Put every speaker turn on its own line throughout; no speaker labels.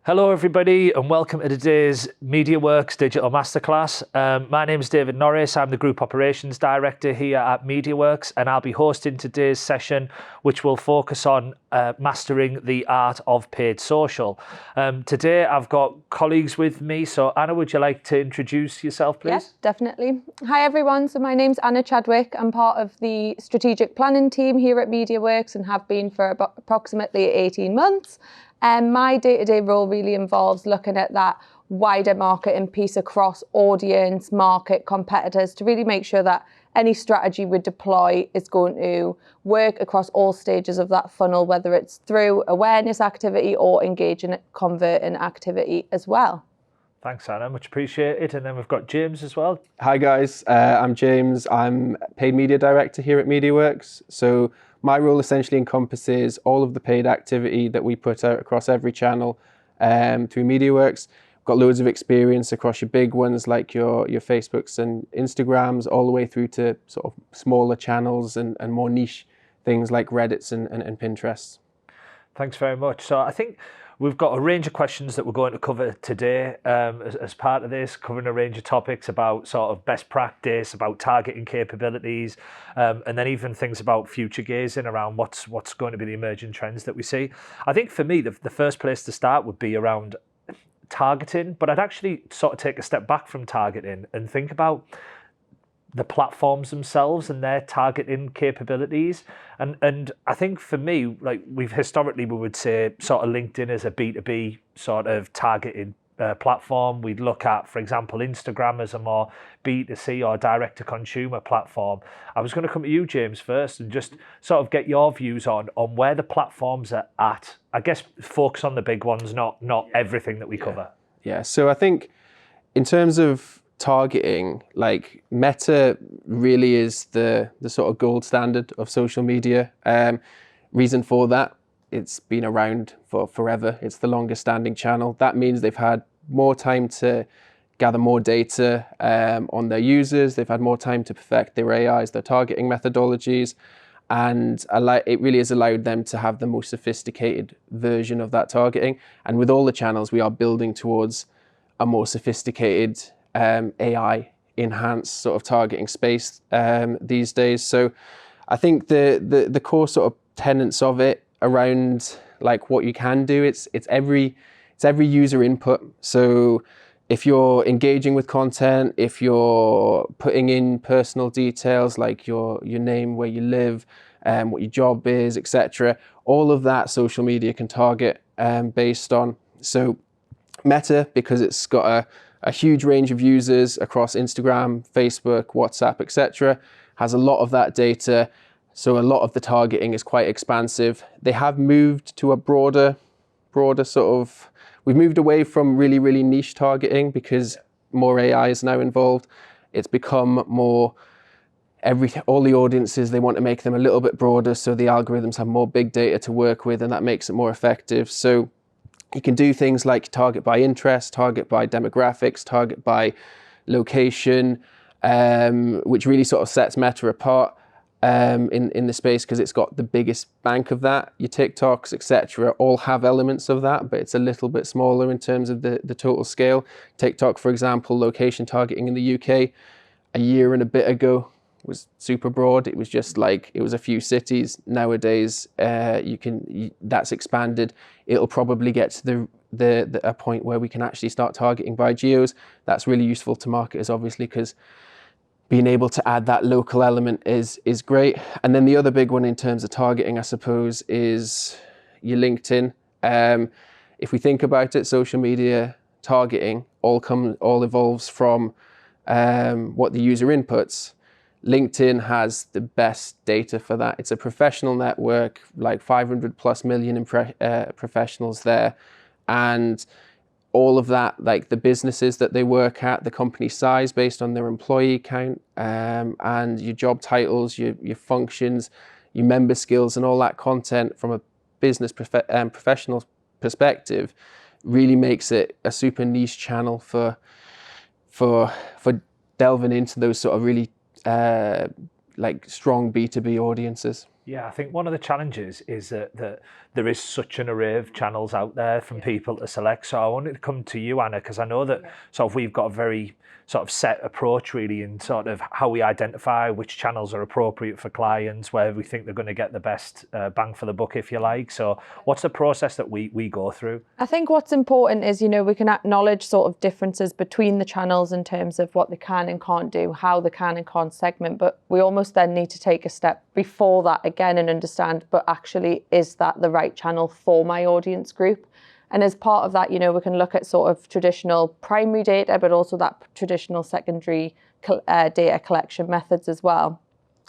Hello everybody and welcome to today's Mediaworks Digital Masterclass. My name is David Norris, I'm the Group Operations Director here at Mediaworks, and I'll be hosting today's session which will focus on mastering the art of paid social. Today I've got colleagues with me, so Anna, would you like to introduce yourself please?
Yes, definitely. Hi everyone, so my name's Anna Chadwick. I'm part of the strategic planning team here at Mediaworks and have been for approximately 18 months. My day-to-day role really involves looking at that wider marketing piece across audience, market, competitors to really make sure that any strategy we deploy is going to work across all stages of that funnel, whether it's through awareness activity or engaging converting activity as well.
Thanks, Anna, much appreciated. And then we've got James as well.
Hi guys, I'm James. I'm Paid Media Director here at Mediaworks. So my role essentially encompasses all of the paid activity that we put out across every channel through Mediaworks. We've got loads of experience across your big ones like your Facebooks and Instagrams, all the way through to sort of smaller channels and more niche things like Reddits and Pinterest.
Thanks very much. So I think we've got a range of questions that we're going to cover today as part of this, covering a range of topics about sort of best practice, about targeting capabilities, and then even things about future gazing around what's going to be the emerging trends that we see. I think for me, the first place to start would be around targeting, but I'd actually sort of take a step back from targeting and think about the platforms themselves and their targeting capabilities. And I think for me, like we would say sort of LinkedIn as a B2B sort of targeted platform. We'd look at, for example, Instagram as a more B2C or direct to consumer platform. I was going to come to you, James, first and just sort of get your views on where the platforms are at. I guess focus on the big ones, not everything that we cover.
Yeah, so I think in terms of targeting, like Meta really is the sort of gold standard of social media. Reason for that, it's been around for forever. It's the longest standing channel. That means they've had more time to gather more data on their users. They've had more time to perfect their AIs, their targeting methodologies, and it really has allowed them to have the most sophisticated version of that targeting. And with all the channels, we are building towards a more sophisticated AI enhanced sort of targeting space these days. So I think the core sort of tenets of it around like what you can do, it's every user input. So if you're engaging with content, if you're putting in personal details like your name, where you live, what your job is, etc., all of that social media can target based on. So Meta, because it's got a huge range of users across Instagram, Facebook, WhatsApp, etc., has a lot of that data. So a lot of the targeting is quite expansive. They have moved to a broader sort of, we've moved away from really, really niche targeting because more AI is now involved. It's become more, all the audiences, they want to make them a little bit broader so the algorithms have more big data to work with and that makes it more effective. So you can do things like target by interest, target by demographics, target by location, which really sort of sets Meta apart in the space because it's got the biggest bank of that. Your TikToks, etc., all have elements of that, but it's a little bit smaller in terms of the total scale. TikTok, for example, location targeting in the UK a year and a bit ago was super broad. It was just like, it was a few cities. Nowadays, that's expanded. It'll probably get to a point where we can actually start targeting by geos. That's really useful to marketers, obviously, because being able to add that local element is great. And then the other big one in terms of targeting, I suppose, is your LinkedIn. If we think about it, social media targeting all evolves from what the user inputs. LinkedIn has the best data for that. It's a professional network, like 500 plus million professionals there. And all of that, like the businesses that they work at, the company size based on their employee count, and your job titles, your functions, your member skills, and all that content from a business professional perspective really makes it a super niche channel for delving into those sort of really like strong B2B audiences.
Yeah, I think one of the challenges is that there is such an array of channels out there from people to select. So I wanted to come to you, Anna, because I know that sort of we've got a very sort of set approach really in sort of how we identify which channels are appropriate for clients, where we think they're going to get the best bang for the buck, if you like. So what's the process that we go through?
I think what's important is, we can acknowledge sort of differences between the channels in terms of what they can and can't do, how they can and can't segment, but we almost then need to take a step before that again and understand, but actually, is that the right channel for my audience group? And as part of that, we can look at sort of traditional primary data, but also that traditional secondary data collection methods as well.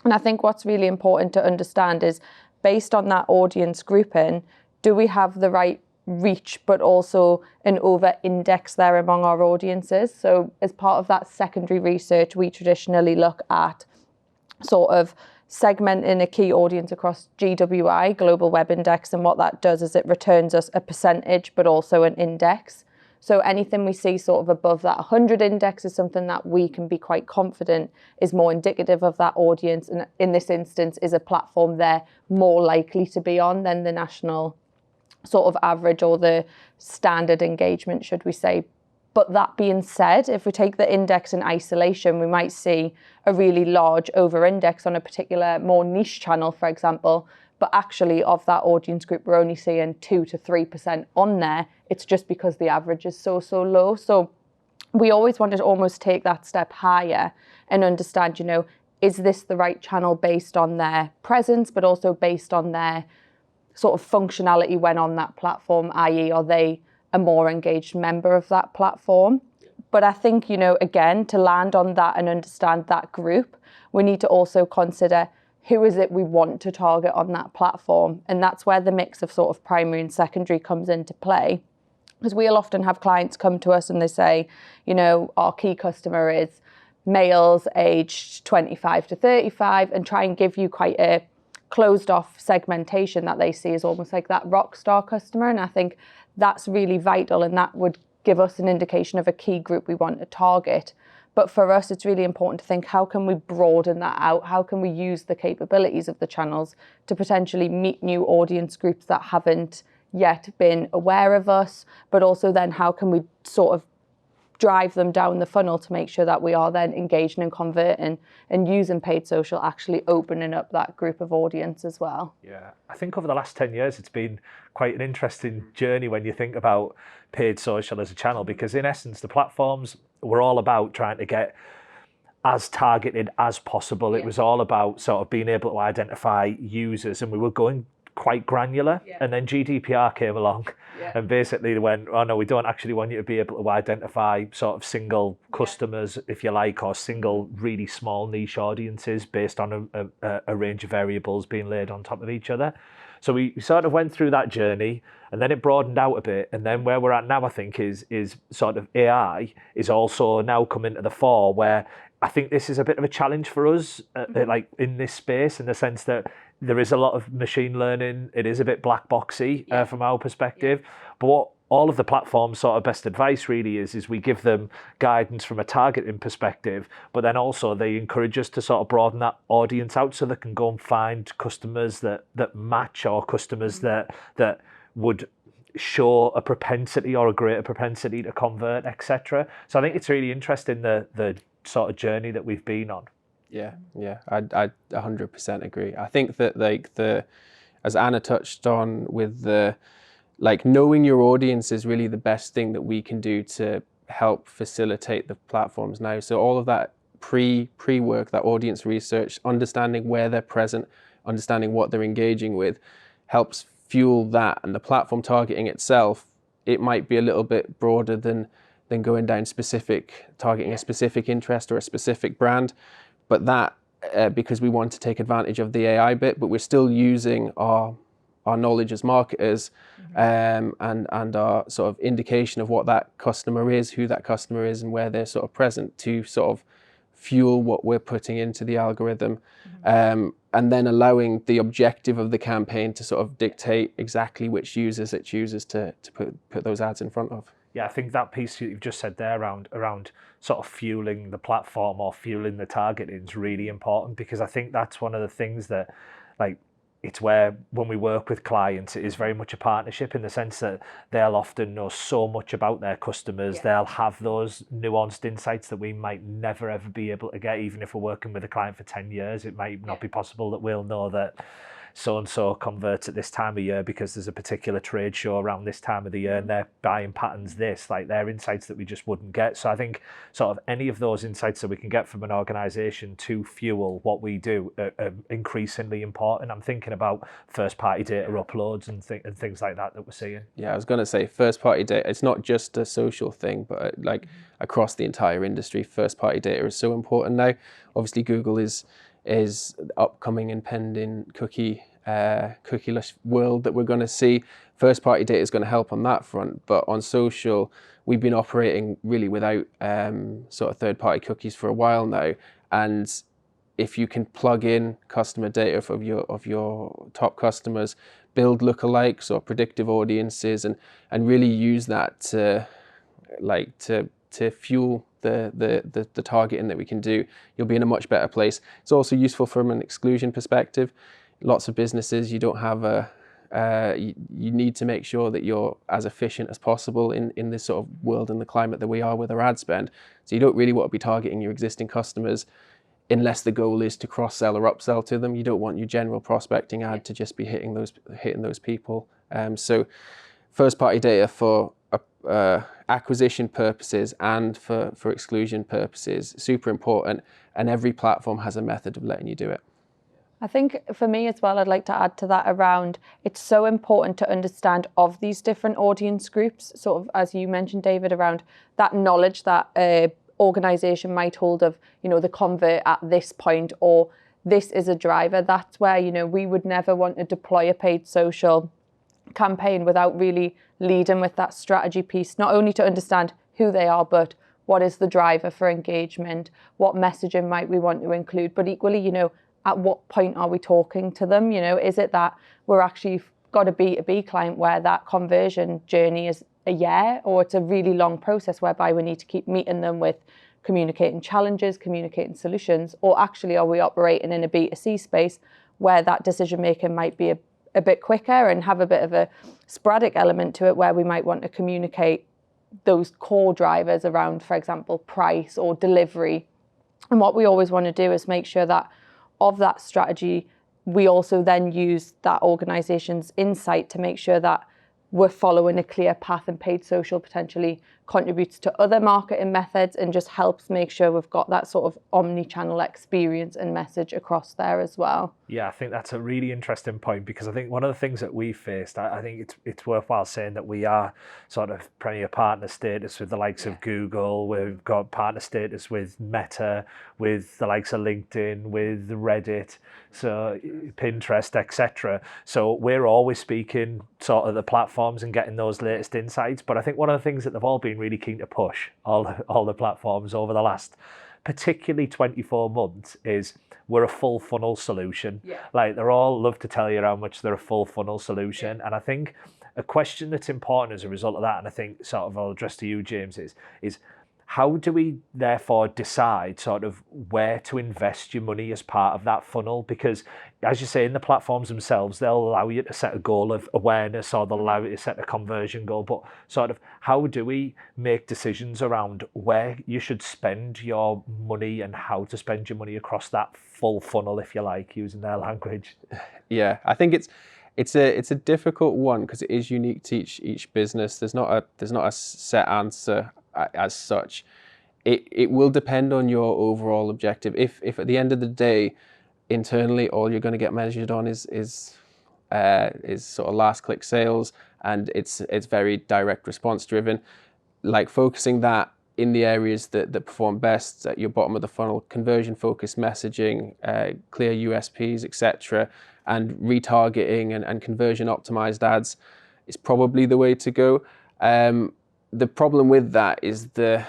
And I think what's really important to understand is, based on that audience grouping, do we have the right reach, but also an over-index there among our audiences? So as part of that secondary research, we traditionally look at sort of segmenting a key audience across GWI, Global Web Index, and what that does is it returns us a percentage, but also an index. So anything we see sort of above that 100 index is something that we can be quite confident is more indicative of that audience. And in this instance, is a platform they're more likely to be on than the national sort of average or the standard engagement, should we say. But that being said, if we take the index in isolation, we might see a really large over-index on a particular more niche channel, for example. But actually, of that audience group, we're only seeing 2 to 3% on there. It's just because the average is so low. So we always want to almost take that step higher and understand, is this the right channel based on their presence, but also based on their sort of functionality when on that platform, i.e. are they a more engaged member of that platform? But I think, again, to land on that and understand that group, we need to also consider who is it we want to target on that platform. And that's where the mix of sort of primary and secondary comes into play. Because we'll often have clients come to us and they say, our key customer is males aged 25 to 35, and try and give you quite a closed off segmentation that they see as almost like that rock star customer. And I think that's really vital, and that would give us an indication of a key group we want to target. But for us, it's really important to think, how can we broaden that out? How can we use the capabilities of the channels to potentially meet new audience groups that haven't yet been aware of us? But also then, how can we sort of drive them down the funnel to make sure that we are then engaging and converting and using paid social, actually opening up that group of audience as well.
Yeah, I think over the last 10 years, it's been quite an interesting journey when you think about paid social as a channel, because in essence, the platforms were all about trying to get as targeted as possible. It was all about sort of being able to identify users, and we were going quite granular. And then GDPR came along and basically went, oh no, we don't actually want you to be able to identify sort of single customers, if you like, or single really small niche audiences based on a range of variables being laid on top of each other. So we sort of went through that journey, and then it broadened out a bit. And then where we're at now, I think, is sort of AI is also now coming to the fore, where I think this is a bit of a challenge for us, like in this space, in the sense that there is a lot of machine learning. It is a bit black boxy from our perspective. But what all of the platforms' sort of best advice really is we give them guidance from a targeting perspective, but then also they encourage us to sort of broaden that audience out so they can go and find customers that match, or customers that would show a propensity or a greater propensity to convert, etc. So I think it's really interesting the sort of journey that we've been on.
Yeah, I 100% agree. I think that as Anna touched on with knowing your audience is really the best thing that we can do to help facilitate the platforms now. So all of that pre-work, that audience research, understanding where they're present, understanding what they're engaging with, helps fuel that. And the platform targeting itself, it might be a little bit broader than going down targeting a specific interest or a specific brand. But that, because we want to take advantage of the AI bit, but we're still using our knowledge as marketers and our sort of indication of what that customer is, who that customer is, and where they're sort of present to sort of fuel what we're putting into the algorithm, and then allowing the objective of the campaign to sort of dictate exactly which users it chooses to put those ads in front of.
Yeah, I think that piece you've just said there around sort of fueling the platform or fueling the targeting is really important, because I think that's one of the things that, like, it's where when we work with clients, it is very much a partnership in the sense that they'll often know so much about their customers. Yeah. They'll have those nuanced insights that we might never ever be able to get, even if we're working with a client for 10 years. It might not be possible that we'll know that so-and-so converts at this time of year because there's a particular trade show around this time of the year and their buying patterns this, like they're insights that we just wouldn't get. So I think sort of any of those insights that we can get from an organisation to fuel what we do are increasingly important. I'm thinking about first-party data uploads and things like that we're seeing.
Yeah, I was going to say first-party data, it's not just a social thing, but like across the entire industry, first-party data is so important now. Obviously, Google is upcoming impending cookieless world that we're going to see. First party data is going to help on that front, but on social we've been operating really without sort of third party cookies for a while now, and if you can plug in customer data of your top customers, build lookalikes or predictive audiences, and really use that to fuel the targeting that we can do, you'll be in a much better place. It's also useful from an exclusion perspective. Lots of businesses, you don't have you need to make sure that you're as efficient as possible in this sort of world and the climate that we are with our ad spend. So you don't really want to be targeting your existing customers unless the goal is to cross-sell or upsell to them. You don't want your general prospecting ad to just be hitting those people. So first-party data for acquisition purposes and for exclusion purposes, super important, and every platform has a method of letting you do it.
I think for me as well, I'd like to add to that around, it's so important to understand of these different audience groups, sort of as you mentioned, David, around that knowledge that an organisation might hold of, the convert at this point, or this is a driver. That's where, we would never want to deploy a paid social campaign without really leading with that strategy piece, not only to understand who they are, but what is the driver for engagement, what messaging might we want to include, but equally, at what point are we talking to them? Is it that we're actually got a B2B client where that conversion journey is a year, or it's a really long process whereby we need to keep meeting them with communicating challenges, communicating solutions, or actually are we operating in a B2C space where that decision making might be a bit quicker and have a bit of a sporadic element to it, where we might want to communicate those core drivers around, for example, price or delivery. And what we always want to do is make sure that of that strategy, we also then use that organisation's insight to make sure that we're following a clear path, and paid social potentially contributes to other marketing methods and just helps make sure we've got that sort of omni-channel experience and message across there as well.
Yeah, I think that's a really interesting point, because I think one of the things that we faced, I think it's worthwhile saying that we are sort of premier partner status with the likes of Google. We've got partner status with Meta, with the likes of LinkedIn, with Reddit, so Pinterest, etc. So we're always speaking sort of the platforms and getting those latest insights. But I think one of the things that they've all been really keen to push, all the platforms over the last particularly 24 months, is we're a full funnel solution. Yeah. Like, they're all love to tell you how much they're a full funnel solution. Yeah. And I think a question that's important as a result of that, and I think sort of I'll address to you, James, is how do we therefore decide sort of where to invest your money as part of that funnel? Because, as you say, in the platforms themselves, they'll allow you to set a goal of awareness, or they'll allow you to set a conversion goal. But sort of how do we make decisions around where you should spend your money and how to spend your money across that full funnel, if you like, using their language?
Yeah, I think it's a difficult one because it is unique to each business. There's not a set answer as such. It will depend on your overall objective. If at the end of the day, internally, all you're going to get measured on is sort of last click sales, and it's very direct response driven, like focusing that in the areas that perform best at your bottom of the funnel, conversion focused messaging, clear USPs, etc., and retargeting and conversion optimized ads is probably the way to go. The problem with that is the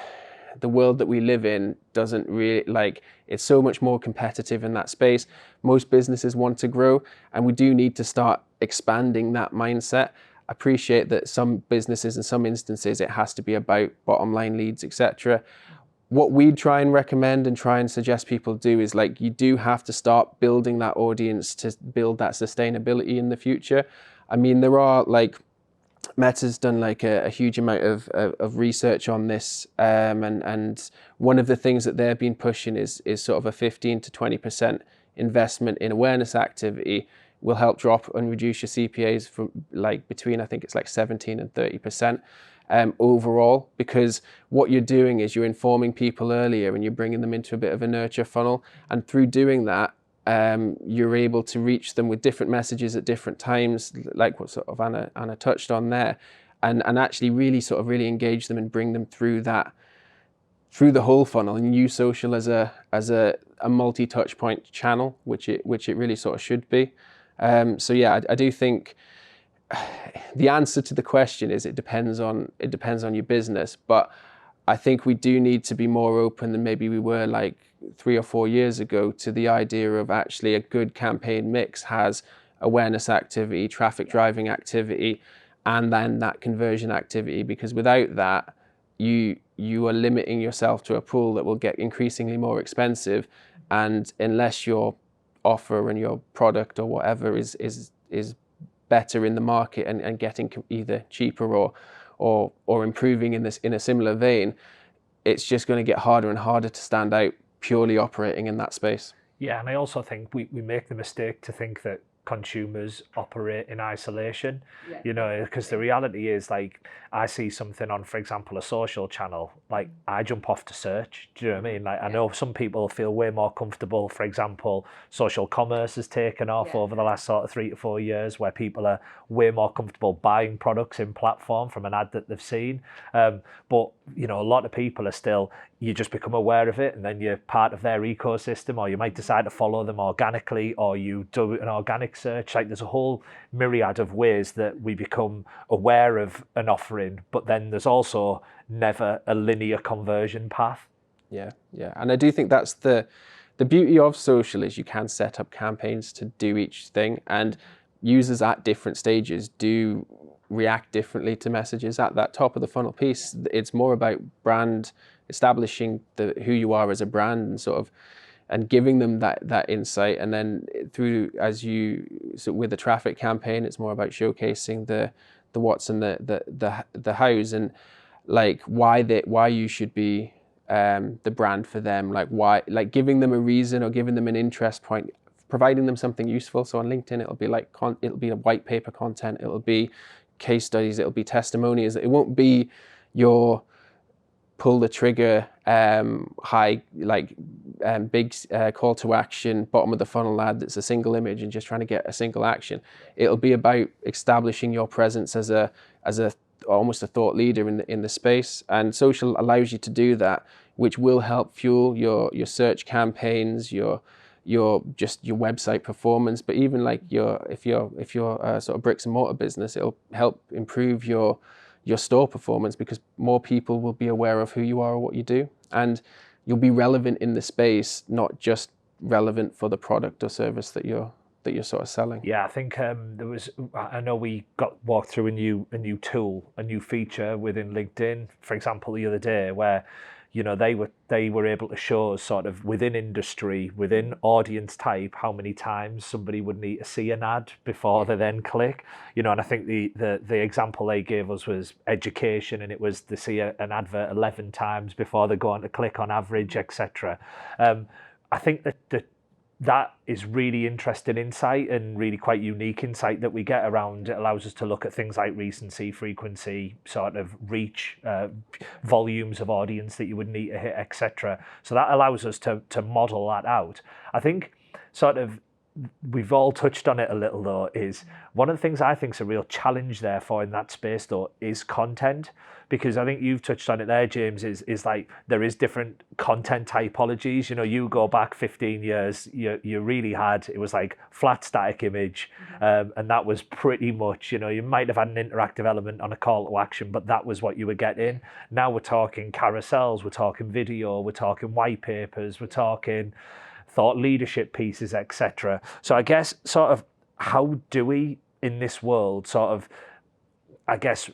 world that we live in doesn't really, it's so much more competitive in that space. Most businesses want to grow, and we do need to start expanding that mindset. Appreciate that some businesses, in some instances, it has to be about bottom line leads, etc. what we try and recommend and try and suggest people do is like, you do have to start building that audience to build that sustainability in the future. I mean, there are like, Meta's done like a huge amount of research on this, and one of the things that they've been pushing is sort of a 15 to 20% investment in awareness activity will help drop and reduce your CPAs from like between, I think it's like 17 and 30% overall, because what you're doing is you're informing people earlier and you're bringing them into a bit of a nurture funnel, and through doing that, you're able to reach them with different messages at different times, like what sort of Anna touched on there, and actually really engage them and bring them through the whole funnel, and use social as a multi-touch point channel, which it really sort of should be. So yeah, I do think the answer to the question is it depends on your business, but I think we do need to be more open than maybe we were like 3 or 4 years ago to the idea of actually a good campaign mix has awareness activity, traffic driving activity, and then that conversion activity, because without that, you are limiting yourself to a pool that will get increasingly more expensive, and unless your offer and your product or whatever is better in the market and getting either cheaper or improving in a similar vein, it's just going to get harder and harder to stand out purely operating in that space.
Yeah, and I also think we make the mistake to think that consumers operate in isolation, you know, because the reality is, like, I see something on, for example, a social channel, like I jump off to search. Do you know what I mean? Like, I know some people feel way more comfortable. For example, social commerce has taken off over the last sort of 3 to 4 years, where people are way more comfortable buying products in platform from an ad that they've seen. But, you know, a lot of people are still, you just become aware of it and then you're part of their ecosystem, or you might decide to follow them organically, or you do an organic search. Like, there's a whole myriad of ways that we become aware of an offering, but then there's also never a linear conversion path.
Yeah. And I do think that's the beauty of social, is you can set up campaigns to do each thing, and users at different stages do react differently to messages. At that top of the funnel piece, it's more about brand, establishing who you are as a brand, and sort of, and giving them that insight. And then through, so with the traffic campaign, it's more about showcasing the what's and the hows, and like why you should be the brand for them, like why, like giving them a reason or giving them an interest point, providing them something useful. So on LinkedIn, it'll be like it'll be a white paper content, it'll be case studies, it'll be testimonials. It won't be your pull the trigger big call to action, bottom of the funnel ad that's a single image and just trying to get a single action. It'll be about establishing your presence as a almost a thought leader in the space, and social allows you to do that, which will help fuel your search campaigns, your website performance. But even like if you're a sort of bricks and mortar business, it'll help improve your store performance, because more people will be aware of who you are or what you do, and you'll be relevant in the space, not just relevant for the product or service that you're sort of selling.
Yeah, I think I know we walked through a new tool, a new feature within LinkedIn, for example, the other day, where, you know, they were able to show us sort of within industry, within audience type, how many times somebody would need to see an ad before they then click. You know, and I think the example they gave us was education, and it was to see an advert 11 times before they go on to click on average, etc. I think that is really interesting insight, and really quite unique insight that we get around. It allows us to look at things like recency, frequency, sort of reach, volumes of audience that you would need to hit, etc. So that allows us to model that out. I think sort of, we've all touched on it a little though, is one of the things I think is a real challenge therefore in that space though is content. Because I think you've touched on it there, James, is like there is different content typologies. You know, you go back 15 years, you really had, it was like flat static image, and that was pretty much, you know, you might have had an interactive element on a call to action, but that was what you were getting. Now we're talking carousels, we're talking video, we're talking white papers, we're talking thought leadership pieces, etc. So I guess sort of, how do we in this world sort of, I guess,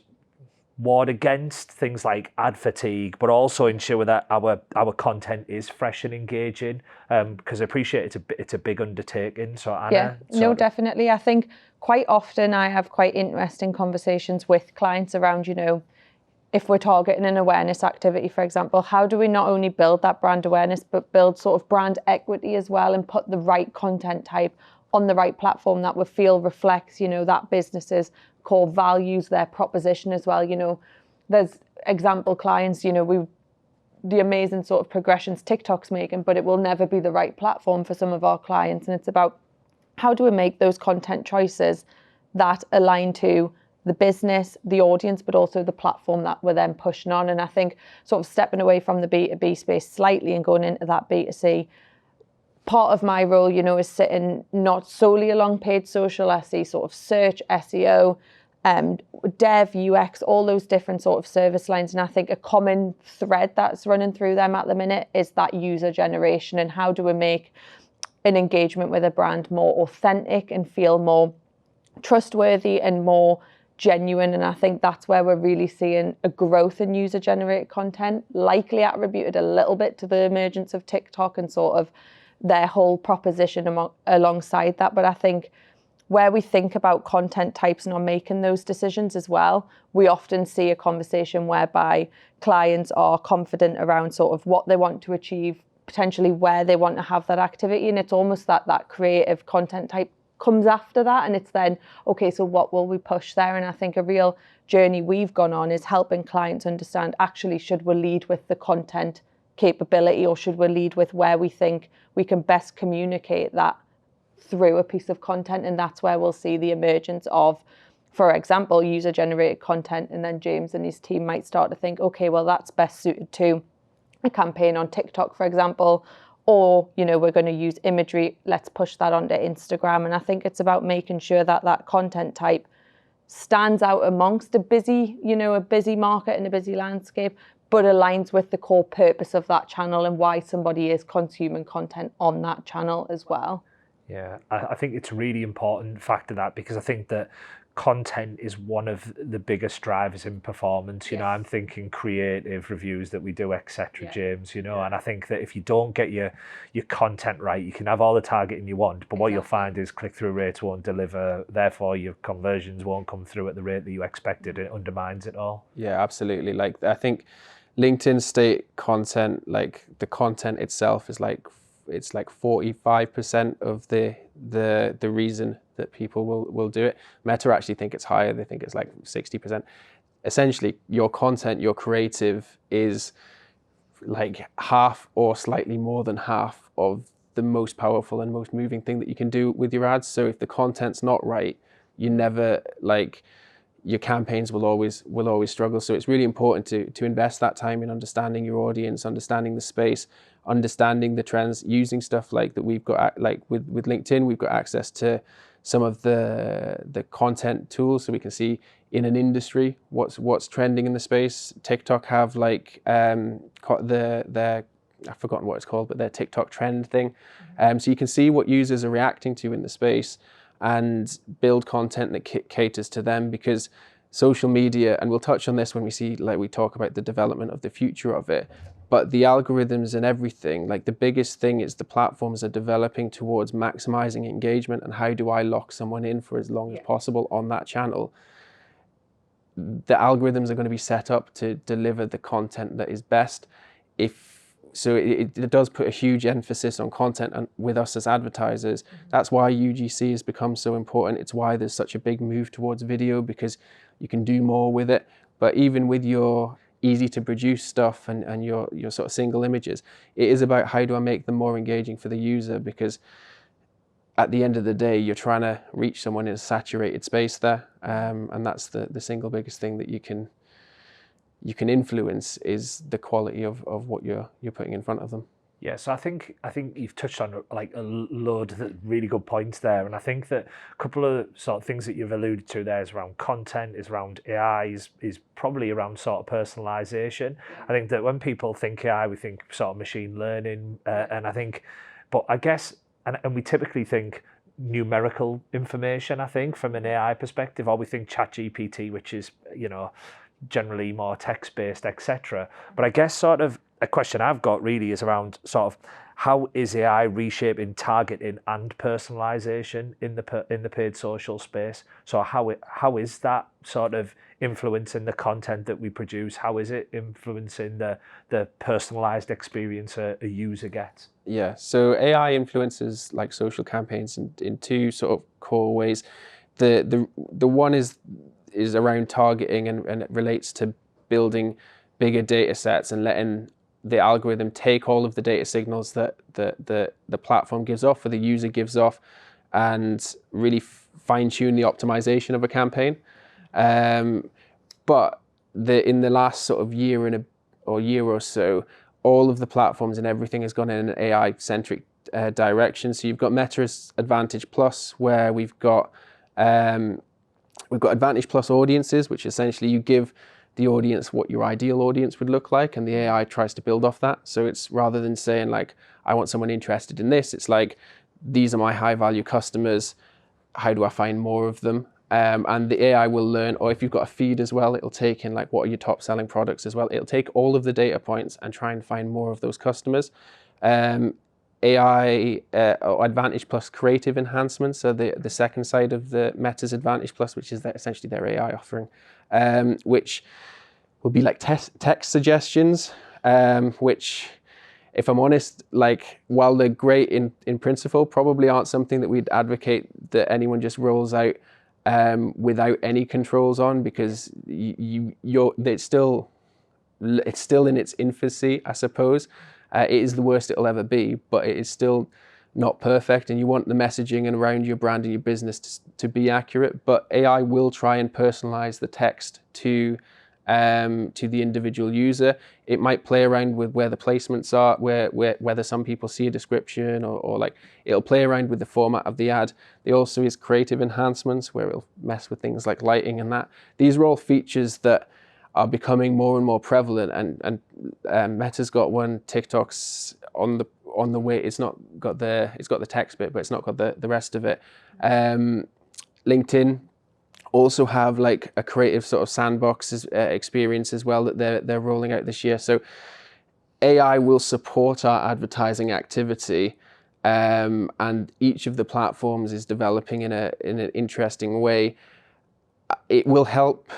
ward against things like ad fatigue, but also ensure that our content is fresh and engaging? Because I appreciate it's a big undertaking. So Anna,
no, definitely. I think quite often I have quite interesting conversations with clients around, if we're targeting an awareness activity, for example, how do we not only build that brand awareness, but build sort of brand equity as well, and put the right content type on the right platform that we feel reflects, that business's core values, their proposition as well. There's example clients, the amazing sort of progressions TikTok's making, but it will never be the right platform for some of our clients. And it's about how do we make those content choices that align to the business, the audience, but also the platform that we're then pushing on. And I think sort of stepping away from the B2B space slightly and going into that B2C, part of my role, is sitting not solely along paid social. I see sort of search, SEO, dev, UX, all those different sort of service lines. And I think a common thread that's running through them at the minute is that user generation, and how do we make an engagement with a brand more authentic and feel more trustworthy and more genuine. And I think that's where we're really seeing a growth in user generated content, likely attributed a little bit to the emergence of TikTok and sort of their whole proposition alongside that. But I think where we think about content types and are making those decisions as well, we often see a conversation whereby clients are confident around sort of what they want to achieve, potentially where they want to have that activity. And it's almost that creative content type comes after that. And it's then, okay, so what will we push there? And I think a real journey we've gone on is helping clients understand, actually, should we lead with the content capability, or should we lead with where we think we can best communicate that through a piece of content? And that's where we'll see the emergence of, for example, user generated content. And then James and his team might start to think, okay, well, that's best suited to a campaign on TikTok, for example, or, we're going to use imagery, let's push that onto Instagram. And I think it's about making sure that that content type stands out amongst a busy market and a busy landscape, but aligns with the core purpose of that channel and why somebody is consuming content on that channel as well.
Yeah, I think it's a really important factor, that, because I think that content is one of the biggest drivers in performance. I'm thinking creative reviews that we do, etc. James, and I think that if you don't get your content right, you can have all the targeting you want, but what you'll find is click-through rates won't deliver, therefore your conversions won't come through at the rate that you expected. It undermines it all.
Yeah, absolutely. Like, I think LinkedIn state content, like the content itself is it's like 45% of the reason that people will do it. Meta actually think it's higher. They think it's like 60%. Essentially, your content, your creative is like half or slightly more than half of the most powerful and most moving thing that you can do with your ads. So if the content's not right, you never, like, your campaigns will always struggle. So it's really important to invest that time in understanding your audience, understanding the space, understanding the trends, using stuff like that we've got, like with LinkedIn, we've got access to some of the content tools, so we can see in an industry what's trending in the space. TikTok have like their I've forgotten what it's called, but their TikTok trend thing. So you can see what users are reacting to in the space and build content that caters to them, because social media, and we'll touch on this when we talk about the development of the future of it, but the algorithms and everything, like the biggest thing is the platforms are developing towards maximizing engagement and how do I lock someone in for as long as possible on that channel. The algorithms are going to be set up to deliver the content that is best. So it does put a huge emphasis on content, and with us as advertisers, that's why UGC has become so important. It's why there's such a big move towards video, because you can do more with it. But even with your easy to produce stuff and your sort of single images, it is about how do I make them more engaging for the user, because at the end of the day, you're trying to reach someone in a saturated space there. And that's the single biggest thing that you can influence, is the quality of what you're putting in front of them.
Yeah, so I think you've touched on like a load of really good points there, and I think that a couple of sort of things that you've alluded to there is around content, is around AI, is probably around sort of personalization. I think that when people think AI, we think sort of machine learning, and I think, but I guess, and we typically think numerical information, I think, from an AI perspective, or we think ChatGPT, which is, generally more text-based, etc. But I guess sort of a question I've got really is around sort of how is AI reshaping targeting and personalization in the paid social space? So how is that sort of influencing the content that we produce? How is it influencing the personalized experience a user gets?
Yeah, so AI influences like social campaigns in two sort of core ways. The one is around targeting, and it relates to building bigger data sets and letting the algorithm take all of the data signals that the platform gives off, or the user gives off, and really fine tune the optimization of a campaign. But in the last sort of year or so, all of the platforms and everything has gone in an AI-centric direction. So you've got Meta's Advantage Plus, where we've got Advantage Plus audiences, which essentially you give the audience what your ideal audience would look like, and the AI tries to build off that. So it's, rather than saying like, I want someone interested in this, it's like, these are my high value customers, how do I find more of them? And the AI will learn, or if you've got a feed as well, it'll take in like, what are your top selling products as well. It'll take all of the data points and try and find more of those customers. AI or Advantage Plus creative enhancements, so the second side of the Meta's Advantage Plus, which is essentially their AI offering, which will be like text suggestions, which, if I'm honest, like, while they're great in principle, probably aren't something that we'd advocate that anyone just rolls out without any controls on, because it's still in its infancy, I suppose. It is the worst it'll ever be, but it is still not perfect, and you want the messaging and around your brand and your business to be accurate. But AI will try and personalize the text to the individual user. It might play around with where the placements are, whether some people see a description, or like, it'll play around with the format of the ad. There also is creative enhancements, where it'll mess with things like lighting and that. These are all features that are becoming more and more prevalent, and Meta's got one, TikTok's on the way. It's got the text bit, but it's not got the rest of it. LinkedIn also have like a creative sort of sandbox experience as well that they're rolling out this year. So AI will support our advertising activity, and each of the platforms is developing in an interesting way. It will help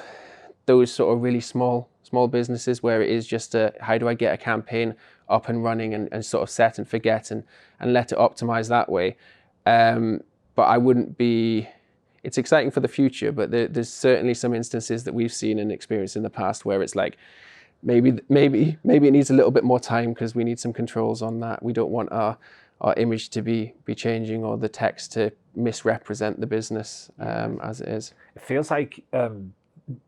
those sort of really small businesses, where it is just how do I get a campaign up and running and sort of set and forget and let it optimize that way. But I wouldn't be. It's exciting for the future, but there's certainly some instances that we've seen and experienced in the past where it's like, maybe it needs a little bit more time, because we need some controls on that. We don't want our image to be changing, or the text to misrepresent the business as it is.
It feels like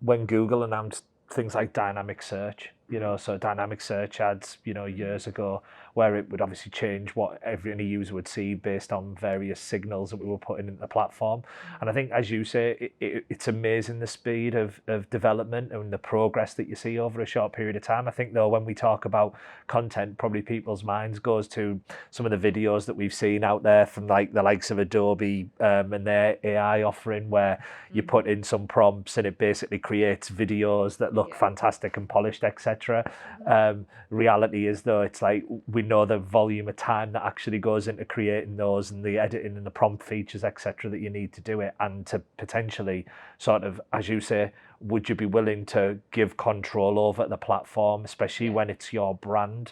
when Google announced things like dynamic search, so dynamic search ads, years ago, where it would obviously change what any user would see based on various signals that we were putting into the platform. And I think, as you say, it's amazing the speed of development and the progress that you see over a short period of time. I think, though, when we talk about content, probably people's minds goes to some of the videos that we've seen out there from like the likes of Adobe and their AI offering, where you put in some prompts and it basically creates videos that look fantastic and polished, etc. Reality is, though, it's like, we know the volume of time that actually goes into creating those, and the editing and the prompt features, etc., that you need to do it, and to potentially sort of, as you say, would you be willing to give control over the platform, especially when it's your brand?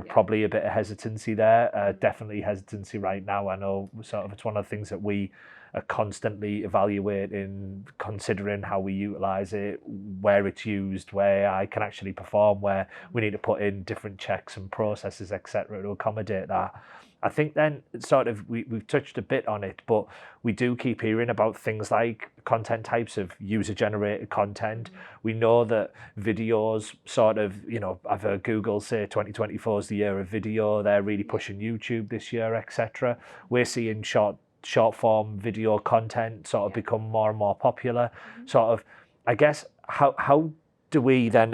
Probably a bit of hesitancy there, definitely hesitancy right now. I know sort of it's one of the things that we are constantly evaluating, considering how we utilize it, where it's used, where AI can actually perform, where we need to put in different checks and processes, etc., to accommodate that. I think then sort of we've touched a bit on it, but we do keep hearing about things like content types of user-generated content. We know that videos sort of, I've heard Google say 2024 is the year of video. They're really pushing YouTube this year, etc. We're seeing short form video content sort of become more and more popular. Sort of, I guess, how do we then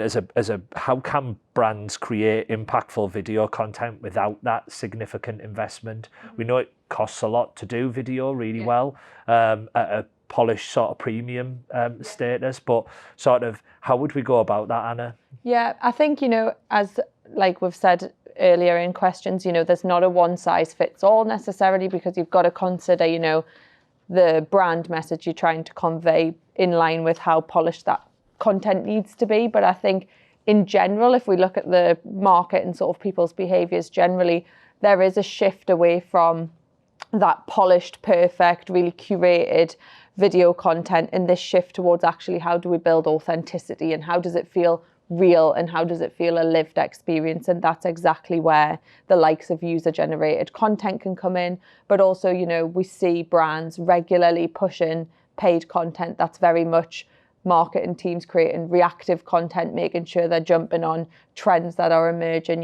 how can brands create impactful video content without that significant investment? We know it costs a lot to do video really well at a polished sort of premium status. But sort of how would we go about that, Anna?
Yeah, I think, as like we've said earlier in questions, there's not a one size fits all necessarily, because you've got to consider, the brand message you're trying to convey in line with how polished that content needs to be. But I think in general, if we look at the market and sort of people's behaviours generally, there is a shift away from that polished, perfect, really curated video content, and this shift towards actually how do we build authenticity, and how does it feel real, and how does it feel a lived experience. And that's exactly where the likes of user generated content can come in. But also, we see brands regularly pushing paid content that's very much marketing teams creating reactive content, making sure they're jumping on trends that are emerging.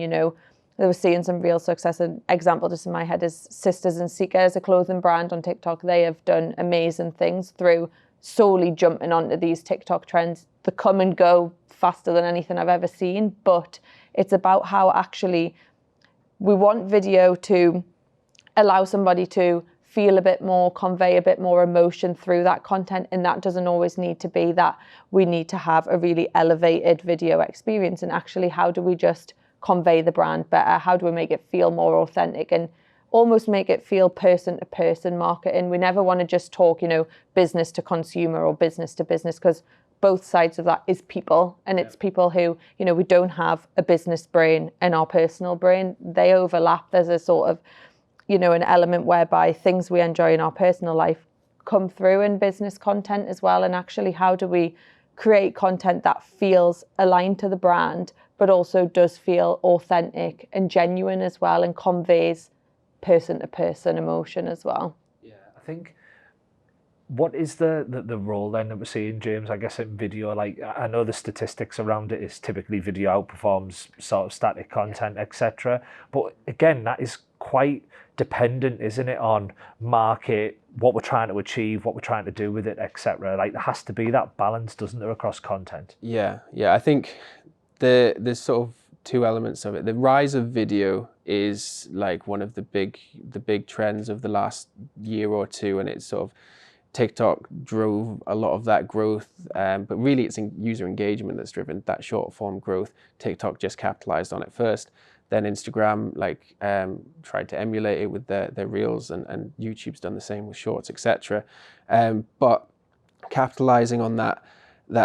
They were seeing some real success. An example just in my head is Sisters and Seekers, a clothing brand on TikTok. They have done amazing things through solely jumping onto these TikTok trends. They come and go faster than anything I've ever seen, but it's about how actually we want video to allow somebody to feel a bit more, convey a bit more emotion through that content. And that doesn't always need to be that we need to have a really elevated video experience. And actually, how do we just convey the brand better? How do we make it feel more authentic and almost make it feel person to person marketing? We never want to just talk, business to consumer or business to business, because both sides of that is people, and it's people who, we don't have a business brain and our personal brain. They overlap. There's a sort of, an element whereby things we enjoy in our personal life come through in business content as well. And actually, how do we create content that feels aligned to the brand, but also does feel authentic and genuine as well, and conveys person-to-person emotion as well?
Yeah, I think, what is the role then that we're seeing, James, I guess, in video? Like, I know the statistics around it is typically video outperforms sort of static content, etc. But again, that is quite dependent, isn't it, on market, what we're trying to achieve, what we're trying to do with it, etc. Like, there has to be that balance, doesn't there, across content?
Yeah. I think there's sort of two elements of it. The rise of video is like one of the big trends of the last year or two, and it's sort of TikTok drove a lot of that growth, but really it's user engagement that's driven that short form growth. TikTok just capitalized on it first, then Instagram tried to emulate it with their reels, and YouTube's done the same with shorts, etc. But capitalizing on that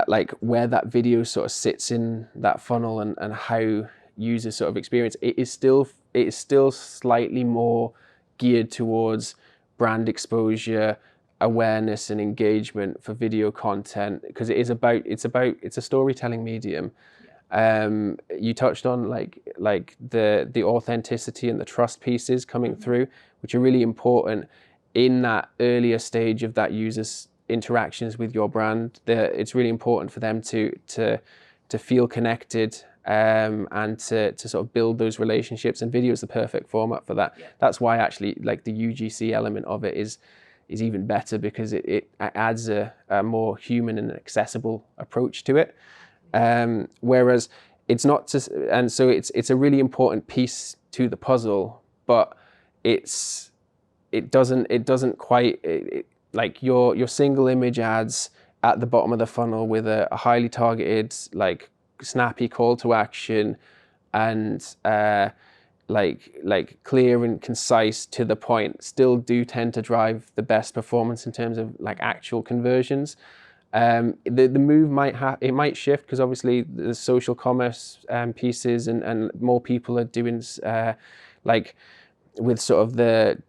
like where that video sort of sits in that funnel, and how users sort of experience it is still slightly more geared towards brand exposure, awareness and engagement for video content, because it's a storytelling medium. You touched on like the authenticity and the trust pieces coming through, which are really important in that earlier stage of that user's interactions with your brand. It's really important for them to feel connected, and to sort of build those relationships, and video is the perfect format for that. That's why actually like the UGC element of it is even better, because it adds a more human and accessible approach to it. Whereas it's not just, and so it's a really important piece to the puzzle, but it doesn't quite like your single image ads at the bottom of the funnel with a highly targeted, like snappy call to action, and like clear and concise to the point, still do tend to drive the best performance in terms of like actual conversions. The move might shift, because obviously the social commerce pieces, and more people are doing like with sort of the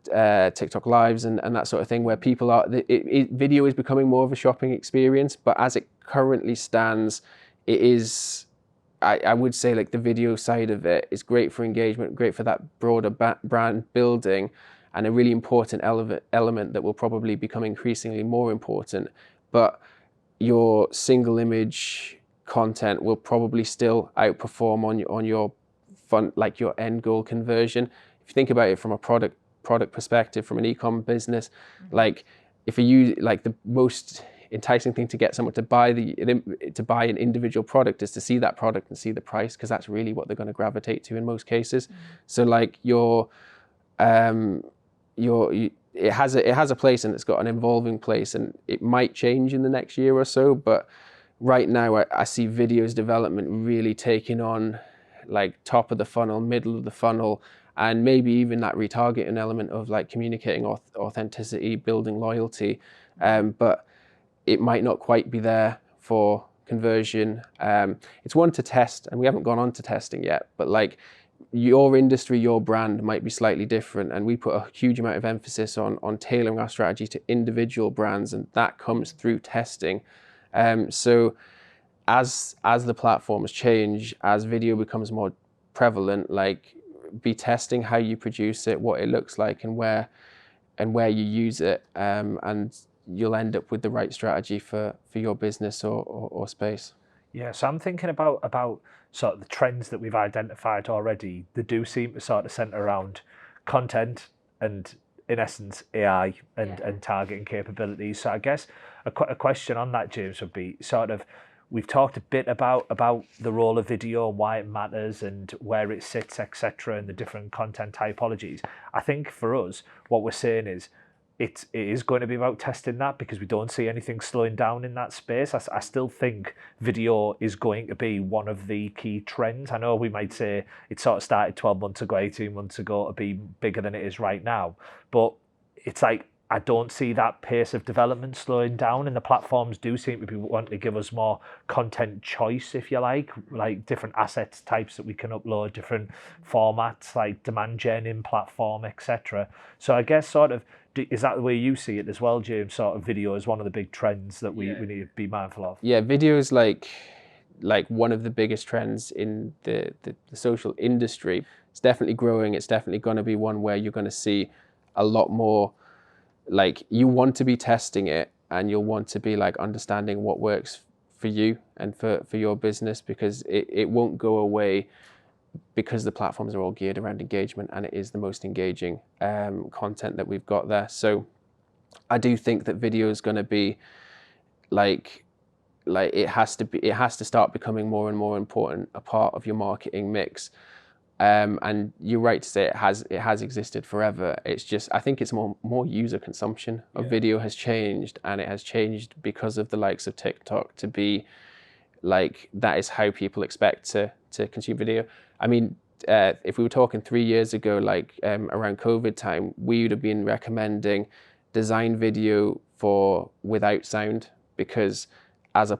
TikTok lives and that sort of thing, where people are video is becoming more of a shopping experience. But as it currently stands, it is, I would say, like the video side of it is great for engagement, great for that broader brand building, and a really important element that will probably become increasingly more important. But your single image content will probably still outperform on your like your end goal conversion. If you think about it from a product perspective, from an e-com business, like if you like the most enticing thing to get someone to buy an individual product is to see that product and see the price, because that's really what they're going to gravitate to in most cases. So like it has a place, and it's got an evolving place, and it might change in the next year or so. But right now, I see videos development really taking on like top of the funnel, middle of the funnel, and maybe even that retargeting element of like communicating authenticity, building loyalty. But it might not quite be there for conversion. It's one to test, and we haven't gone on to testing yet, but like your industry, your brand might be slightly different, and we put a huge amount of emphasis on tailoring our strategy to individual brands, and that comes through testing. So as the platforms change, as video becomes more prevalent, like be testing how you produce it, what it looks like, and where you use it, and you'll end up with the right strategy for your business or space.
Yeah, so I'm thinking about sort of the trends that we've identified already. They do seem to sort of centre around content and, in essence, AI and targeting capabilities. So I guess a question on that, James, would be sort of, we've talked a bit about the role of video and why it matters and where it sits, etc., and the different content typologies. I think for us, what we're saying is it is going to be about testing that, because we don't see anything slowing down in that space. I still think video is going to be one of the key trends. I know we might say it sort of started 12 months ago, 18 months ago to be bigger than it is right now, but it's like, I don't see that pace of development slowing down, and the platforms do seem to be wanting to give us more content choice, if you like different assets types that we can upload, different formats like demand gen in platform, etc. So I guess sort of, is that the way you see it as well, James? Sort of video is one of the big trends that we need to be mindful of.
Yeah, video is like one of the biggest trends in the social industry. It's definitely growing. It's definitely going to be one where you're going to see a lot more. Like, you want to be testing it, and you'll want to be like understanding what works for you and for your business, because it won't go away, because the platforms are all geared around engagement, and it is the most engaging content that we've got there. So I do think that video is going to be like it has to start becoming more and more important a part of your marketing mix. And you're right to say it has existed forever. It's just, I think it's more user consumption of video has changed, and it has changed because of the likes of TikTok to be like, that is how people expect to consume video. I mean, if we were talking 3 years ago, like around COVID time, we would have been recommending design video for without sound, because as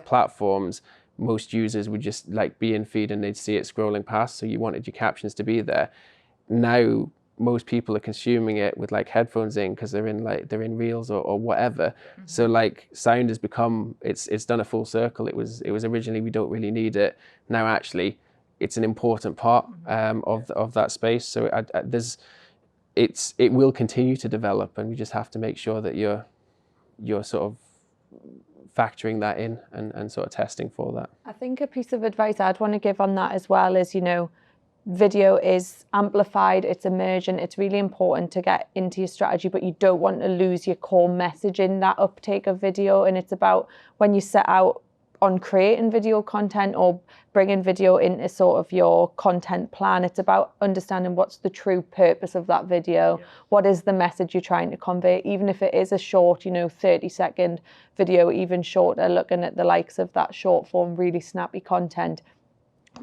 platforms, most users would just like be in feed and they'd see it scrolling past, so you wanted your captions to be there. Now most people are consuming it with like headphones in, because they're in Reels or whatever. Mm-hmm. So like sound has become, it's done a full circle. It was originally, we don't really need it. Now actually it's an important part of that space. So it will continue to develop, and we just have to make sure that you're sort of factoring that in and sort of testing for that.
I think a piece of advice I'd want to give on that as well is, video is amplified, it's emergent, it's really important to get into your strategy, but you don't want to lose your core message in that uptake of video. And it's about, when you set out on creating video content or bringing video into sort of your content plan, it's about understanding what's the true purpose of that video. Yeah. What is the message you're trying to convey? Even if it is a short, 30-second video, even shorter, looking at the likes of that short form, really snappy content,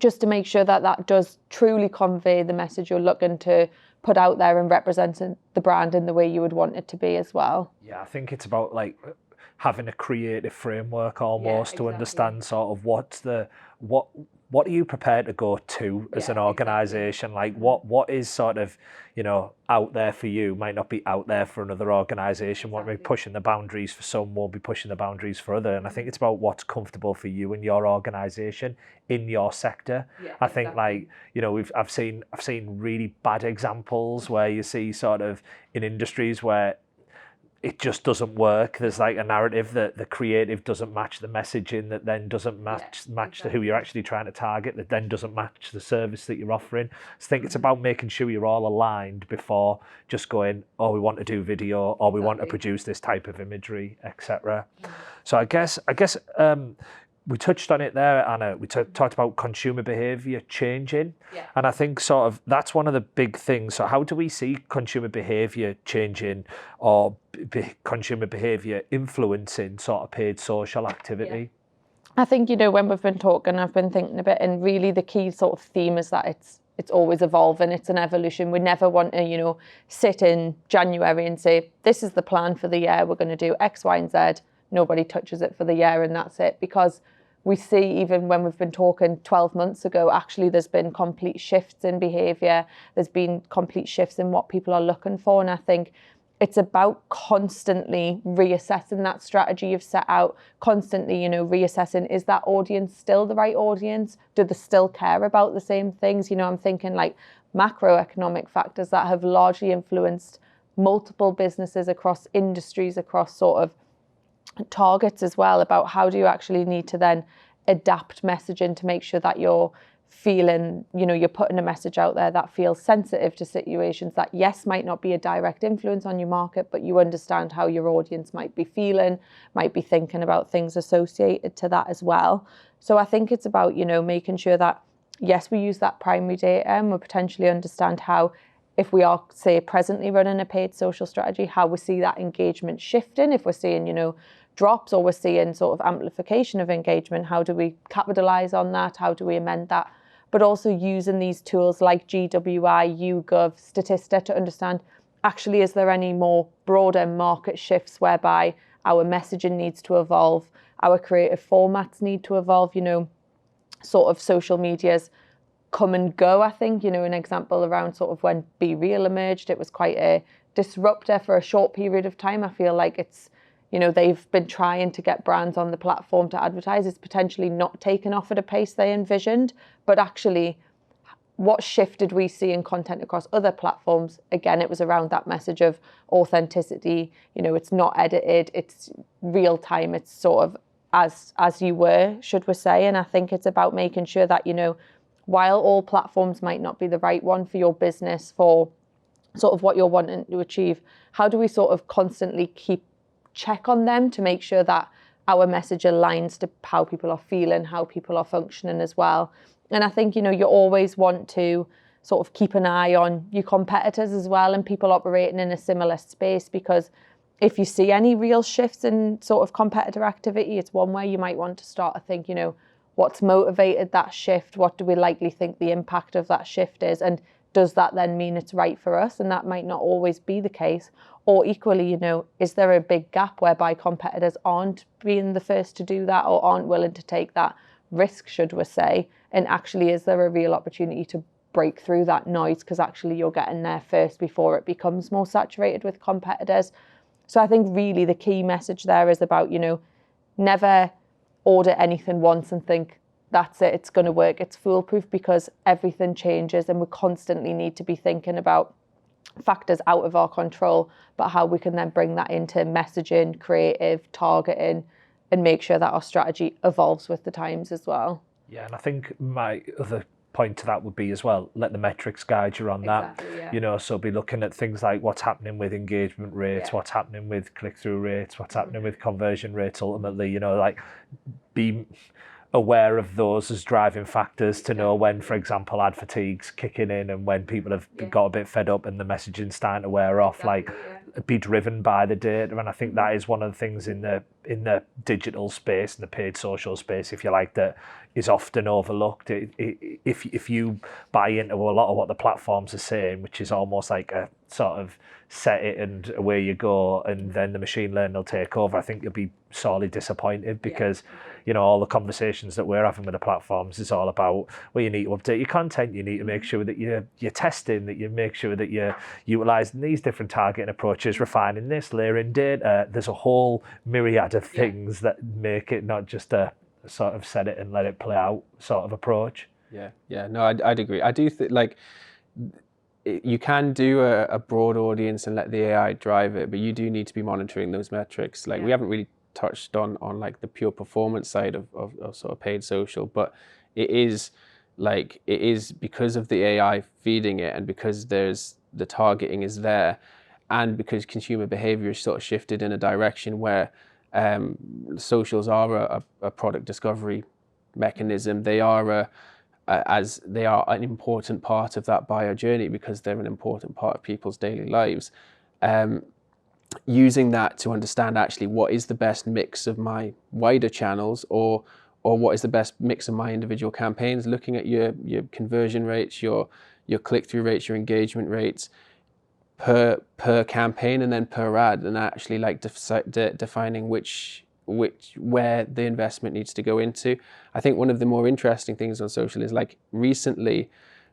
just to make sure that that does truly convey the message you're looking to put out there and representing the brand in the way you would want it to be as well.
Yeah, I think it's about like having a creative framework almost to understand sort of what are you prepared to go to as an organization? Like what is sort of, out there for you might not be out there for another organization. What may be pushing the boundaries for some will be pushing the boundaries for other. And I think it's about what's comfortable for you and your organization in your sector. Yeah, I think I've seen really bad examples where you see sort of in industries where it just doesn't work. There's like a narrative that the creative doesn't match the messaging, that then doesn't match to who you're actually trying to target, that then doesn't match the service that you're offering. So I think it's about making sure you're all aligned before just going, oh, we want to do video, or we want to produce this type of imagery, etc. So I guess we touched on it there, Anna. We talked about consumer behaviour changing,
Yeah.
and I think sort of that's one of the big things. So how do we see consumer behaviour changing, or consumer behaviour influencing sort of paid social activity?
I think, when we've been talking, I've been thinking a bit, and really the key sort of theme is that it's always evolving. It's an evolution. We never want to, sit in January and say, this is the plan for the year. We're going to do X, Y, and Z. Nobody touches it for the year and that's it. Because we see, even when we've been talking 12 months ago, actually there's been complete shifts in behaviour. There's been complete shifts in what people are looking for. And I think it's about constantly reassessing that strategy you've set out, constantly, reassessing, is that audience still the right audience? Do they still care about the same things? I'm thinking like macroeconomic factors that have largely influenced multiple businesses across industries, across sort of targets as well, about how do you actually need to then adapt messaging to make sure that you're feeling, you're putting a message out there that feels sensitive to situations that, yes, might not be a direct influence on your market, but you understand how your audience might be feeling, might be thinking about things associated to that as well. So I think it's about, making sure that, yes, we use that primary data and we potentially understand how, if we are, say, presently running a paid social strategy, how we see that engagement shifting. If we're seeing, drops, or we're seeing sort of amplification of engagement, how do we capitalize on that? How do we amend that? But also using these tools like GWI, YouGov, Statista to understand, actually, is there any more broader market shifts whereby our messaging needs to evolve, our creative formats need to evolve, sort of social media's come and go. I think, an example around sort of when Be Real emerged, it was quite a disruptor for a short period of time. I feel like it's, they've been trying to get brands on the platform to advertise. It's potentially not taken off at a pace they envisioned, but actually what shift did we see in content across other platforms? Again, it was around that message of authenticity. It's not edited, it's real time, it's sort of as you were, should we say. And I think it's about making sure that, while all platforms might not be the right one for your business, for sort of what you're wanting to achieve, how do we sort of constantly check on them to make sure that our message aligns to how people are feeling, how people are functioning as well. And I think, you always want to sort of keep an eye on your competitors as well and people operating in a similar space, because if you see any real shifts in sort of competitor activity, it's one where you might want to start to think, what's motivated that shift? What do we likely think the impact of that shift is? And does that then mean it's right for us? And that might not always be the case. Or equally, is there a big gap whereby competitors aren't being the first to do that or aren't willing to take that risk, should we say? And actually, is there a real opportunity to break through that noise, because actually you're getting there first before it becomes more saturated with competitors? So I think really the key message there is about, never order anything once and think that's it, it's going to work. It's foolproof, because everything changes and we constantly need to be thinking about factors out of our control, but how we can then bring that into messaging, creative, targeting, and make sure that our strategy evolves with the times as well.
Yeah, and I think my other point to that would be as well, let the metrics guide you on that.
Yeah.
So be looking at things like what's happening with engagement rates, what's happening with click-through rates, what's happening with conversion rates ultimately, like be aware of those as driving factors to know when, for example, ad fatigue's kicking in and when people have got a bit fed up and the messaging's starting to wear off, be driven by the data. And I think that is one of the things in the digital space, in the paid social space, if you like, that is often overlooked. If you buy into a lot of what the platforms are saying, which is almost like a sort of set it and away you go, and then the machine learning will take over, I think you'll be sorely disappointed, because all the conversations that we're having with the platforms is all about, well, you need to update your content, you need to make sure that you're testing, that you make sure that you're utilising these different targeting approaches, refining this, layering data. There's a whole myriad of things that make it not just a sort of set it and let it play out sort of approach.
No, I'd agree. I do think you can do a broad audience and let the AI drive it, but you do need to be monitoring those metrics. We haven't really touched on like the pure performance side of sort of paid social, but it is because of the AI feeding it, and because there's the targeting is there, and because consumer behavior is sort of shifted in a direction where Socials are a product discovery mechanism. They are as they are an important part of that buyer journey because they're an important part of people's daily lives. Using that to understand actually what is the best mix of my wider channels or what is the best mix of my individual campaigns, looking at your conversion rates, your click-through rates, your engagement rates per campaign and then per ad, and actually like defining where the investment needs to go into. I think one of the more interesting things on social is like recently,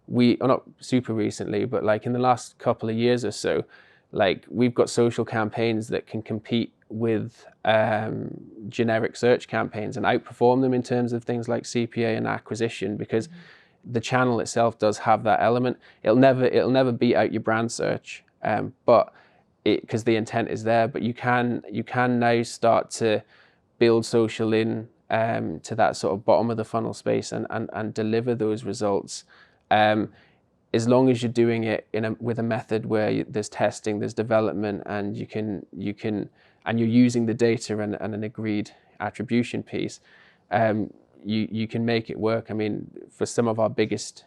or not super recently, but like in the last couple of years or so, like we've got social campaigns that can compete with generic search campaigns and outperform them in terms of things like CPA and acquisition, because the channel itself does have that element. It'll never beat out your brand search, but because the intent is there. But you can now start to build social in to that sort of bottom of the funnel space and deliver those results. As long as you're doing it with a method where there's testing, there's development, and and you're using the data and an agreed attribution piece, you can make it work. I mean, for some of our biggest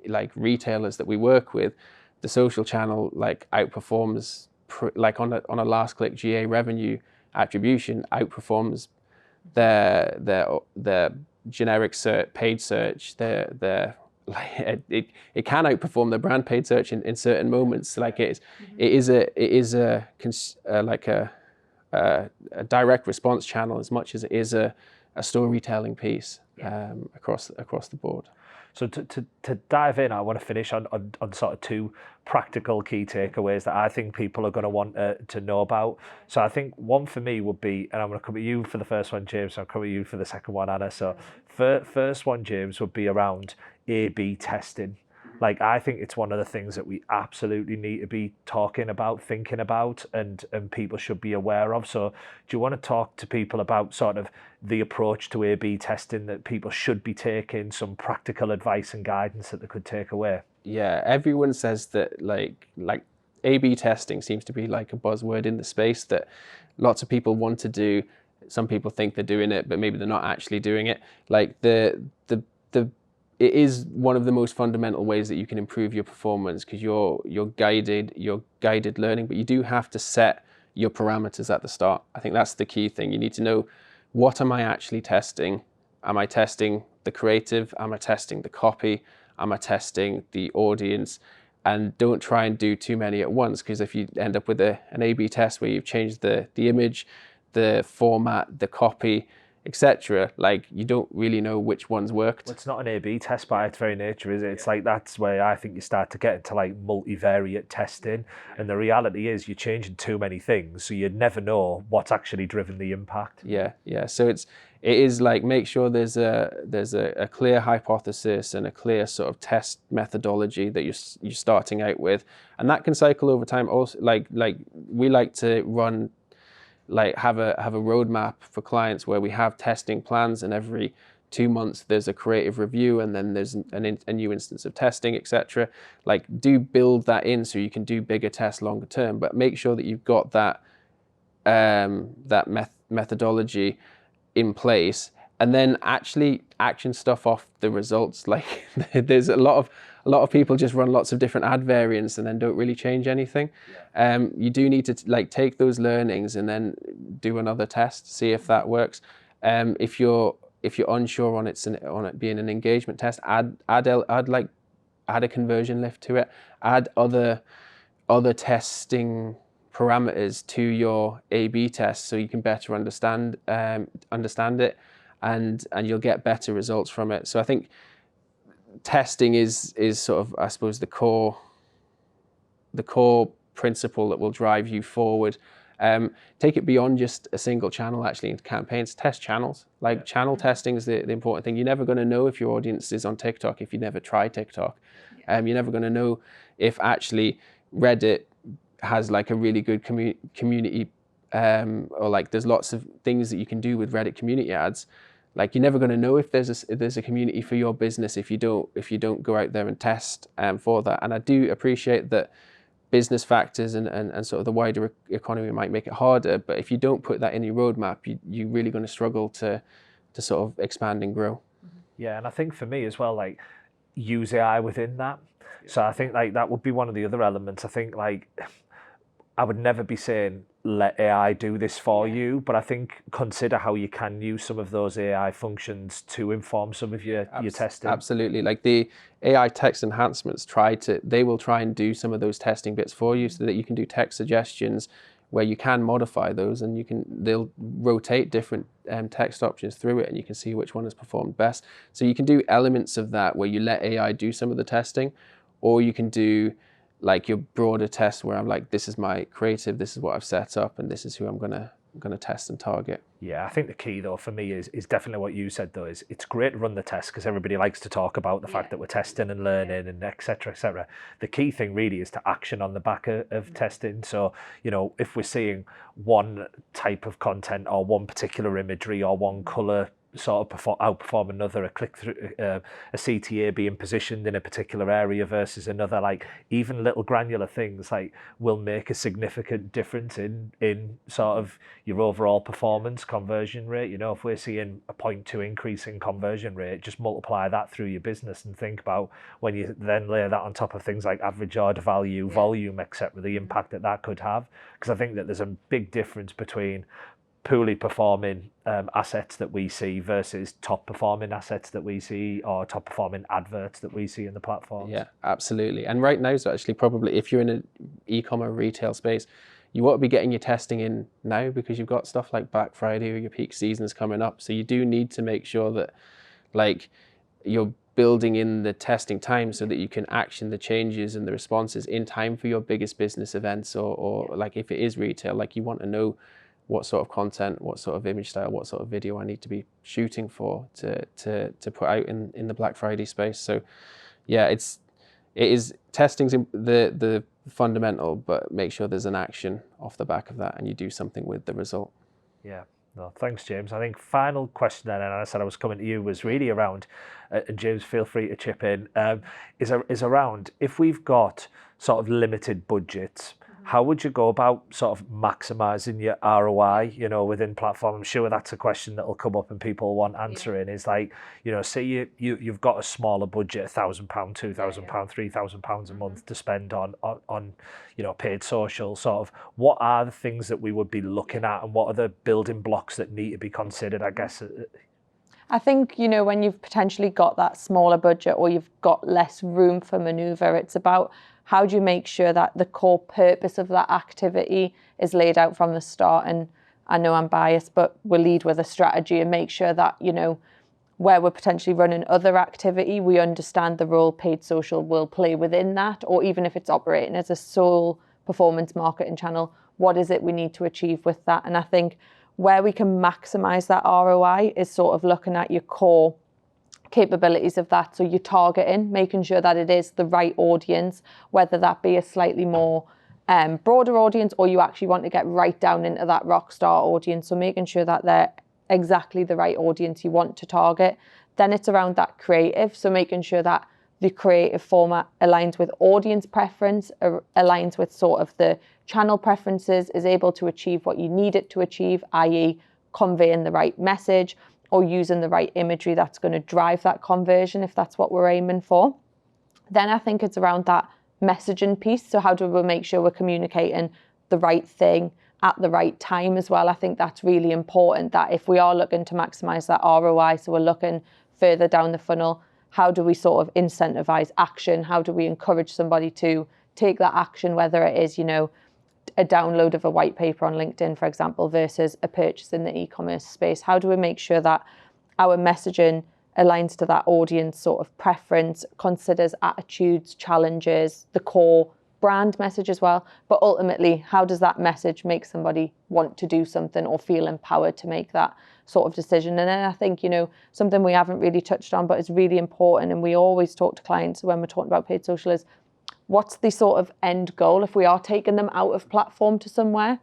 like retailers that we work with, the social channel like outperforms like on a last click GA revenue attribution outperforms their generic search, paid search, their like it can outperform the brand paid search in certain moments. Like it is a direct response channel as much as it is a storytelling piece across the board.
So to dive in, I want to finish on sort of two practical key takeaways that I think people are going to want to know about. So I think one for me would be, and I'm going to come at you for the first one, James, and I'll come at you for the second one, Anna. So first one, James, would be around A/B testing. Like, I think it's one of the things that we absolutely need to be talking about, thinking about, and people should be aware of. So do you want to talk to people about sort of the approach to A/B testing that people should be taking, some practical advice and guidance that they could take away?
Yeah, everyone says that like A/B testing seems to be like a buzzword in the space that lots of people want to do. Some people think they're doing it, but maybe they're not actually doing it. Like it is one of the most fundamental ways that you can improve your performance, because you're guided learning, but you do have to set your parameters at the start. I think that's the key thing. You need to know, what am I actually testing? Am I testing the creative? Am I testing the copy? Am I testing the audience? And don't try and do too many at once, because if you end up with an A/B test where you've changed the image, the format, the copy, etc., like you don't really know which ones worked.
Well, it's not an A/B test by its very nature, is it? It's like, that's where I think you start to get into like multivariate testing, and the reality is you're changing too many things, so you'd never know what's actually driven the impact.
Yeah. So it is like, make sure there's a clear hypothesis and a clear sort of test methodology that you're starting out with, and that can cycle over time. Also, like we like to run, like have a roadmap for clients where we have testing plans, and every 2 months there's a creative review, and then there's a new instance of testing, etc. Like, do build that in so you can do bigger tests longer term, but make sure that you've got that methodology in place, and then actually action stuff off the results. Like there's a lot of people just run lots of different ad variants and then don't really change anything. You do need to like take those learnings and then do another test, see if that works. If you're unsure on it being an engagement test, add a conversion lift to it. Add other testing parameters to your A/B test so you can better understand it, and you'll get better results from it. So I think testing is sort of, I suppose, the core principle that will drive you forward. Take it beyond just a single channel, actually, into campaigns. Test channels. Like, channel testing is the important thing. You're never going to know if your audience is on TikTok if you never try TikTok. You're never going to know if actually Reddit has like a really good community, or like there's lots of things that you can do with Reddit community ads. Like, you're never going to know if there's a community for your business if you don't go out there and test for that. And I do appreciate that business factors and sort of the wider economy might make it harder. But if you don't put that in your roadmap, you're really going to struggle to sort of expand and grow.
Yeah, and I think for me as well, like, use AI within that. So I think like that would be one of the other elements. I think like I would never be saying let AI do this for you, but I think consider how you can use some of those AI functions to inform some of your testing.
Absolutely. Like the AI text enhancements they will try and do some of those testing bits for you so that you can do text suggestions where you can modify those, and they'll rotate different text options through it, and you can see which one has performed best. So you can do elements of that where you let AI do some of the testing, or you can do like your broader test where I'm like, this is my creative, this is what I've set up, and this is who I'm gonna test and target.
Yeah, I think the key though for me is definitely what you said though, is it's great to run the test because everybody likes to talk about the fact that we're testing and learning and et cetera, et cetera. The key thing really is to action on the back of testing. So, you know, if we're seeing one type of content or one particular imagery or one color sort of outperform another, a click-through, a CTA being positioned in a particular area versus another, like even little granular things like will make a significant difference in sort of your overall performance conversion rate. You know, if we're seeing a 0.2 increase in conversion rate, just multiply that through your business and think about when you then layer that on top of things like average order value, volume, etc., the impact that could have. Because I think that there's a big difference between poorly performing assets that we see versus top performing assets that we see, or top performing adverts that we see in the platforms.
Yeah, absolutely. And right now is actually probably, if you're in an e-commerce retail space, you want to be getting your testing in now because you've got stuff like Black Friday or your peak seasons coming up. So you do need to make sure that like you're building in the testing time so that you can action the changes and the responses in time for your biggest business events, or like if it is retail, like you want to know what sort of content, what sort of image style, what sort of video I need to be shooting for to put out in the Black Friday space. So yeah, it is testing's the fundamental, but make sure there's an action off the back of that and you do something with the result.
Yeah. No, thanks, James. I think final question then, and I said I was coming to you, was really around, and James, feel free to chip in, is around if we've got sort of limited budgets, how would you go about sort of maximising your ROI, you know, within platform? I'm sure that's a question that will come up and people want answering. Is like, you know, say you've got a smaller budget, £1,000, £2,000, £3,000 a month to spend on you know, paid social. Sort of, what are the things that we would be looking at, and what are the building blocks that need to be considered, I guess?
I think, you know, when you've potentially got that smaller budget or you've got less room for manoeuvre, it's about how do you make sure that the core purpose of that activity is laid out from the start. And I know I'm biased, but we'll lead with a strategy and make sure that, you know, where we're potentially running other activity, we understand the role paid social will play within that, or even if it's operating as a sole performance marketing channel, what is it we need to achieve with that? And I think where we can maximize that ROI is sort of looking at your core capabilities of that. So you're targeting, making sure that it is the right audience, whether that be a slightly more broader audience, or you actually want to get right down into that rock star audience. So making sure that they're exactly the right audience you want to target. Then it's around that creative. So making sure that the creative format aligns with audience preference, aligns with sort of the channel preferences, is able to achieve what you need it to achieve, i.e. conveying the right message, or using the right imagery that's going to drive that conversion if that's what we're aiming for. Then I think it's around that messaging piece. So how do we make sure we're communicating the right thing at the right time as well? I think that's really important, that if we are looking to maximize that ROI, so we're looking further down the funnel, how do we sort of incentivize action? How do we encourage somebody to take that action, whether it is, you know, a download of a white paper on LinkedIn, for example, versus a purchase in the e-commerce space? How do we make sure that our messaging aligns to that audience sort of preference, considers attitudes, challenges, the core brand message as well? But ultimately, how does that message make somebody want to do something or feel empowered to make that sort of decision? And then I think, you know, something we haven't really touched on, but it's really important, and we always talk to clients when we're talking about paid social, is what's the sort of end goal? If we are taking them out of platform to somewhere,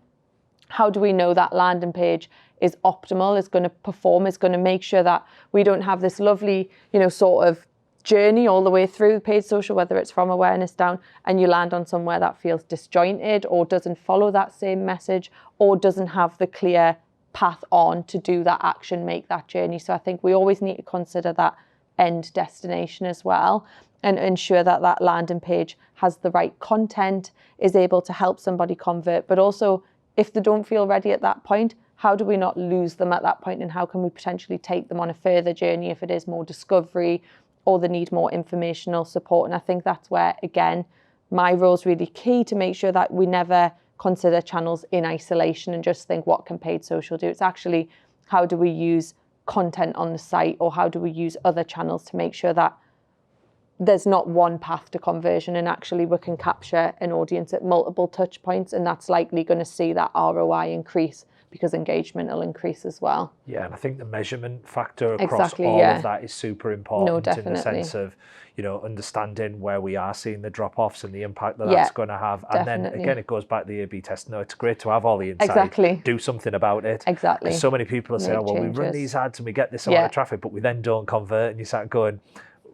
how do we know that landing page is optimal, is going to perform, is going to make sure that we don't have this lovely, you know, sort of journey all the way through paid social, whether it's from awareness down, and you land on somewhere that feels disjointed or doesn't follow that same message or doesn't have the clear path on to do that action, make that journey. So I think we always need to consider that end destination as well, and ensure that that landing page has the right content, is able to help somebody convert, but also if they don't feel ready at that point, how do we not lose them at that point, and how can we potentially take them on a further journey if it is more discovery or they need more informational support. And I think that's where, again, my role is really key, to make sure that we never consider channels in isolation and just think, what can paid social do? It's actually, how do we use content on the site, or how do we use other channels to make sure that there's not one path to conversion, and actually we can capture an audience at multiple touch points, and that's likely going to see that ROI increase because engagement will increase as well.
Yeah, and I think the measurement factor across all of that is super important, in the sense of, you know, understanding where we are seeing the drop-offs and the impact that that's going to have. And then again, it goes back to the A/B test. No, it's great to have all the insight. Do something about it.
So
many people are saying, oh, well, we run these ads and we get this amount of traffic, but we then don't convert. And you start going,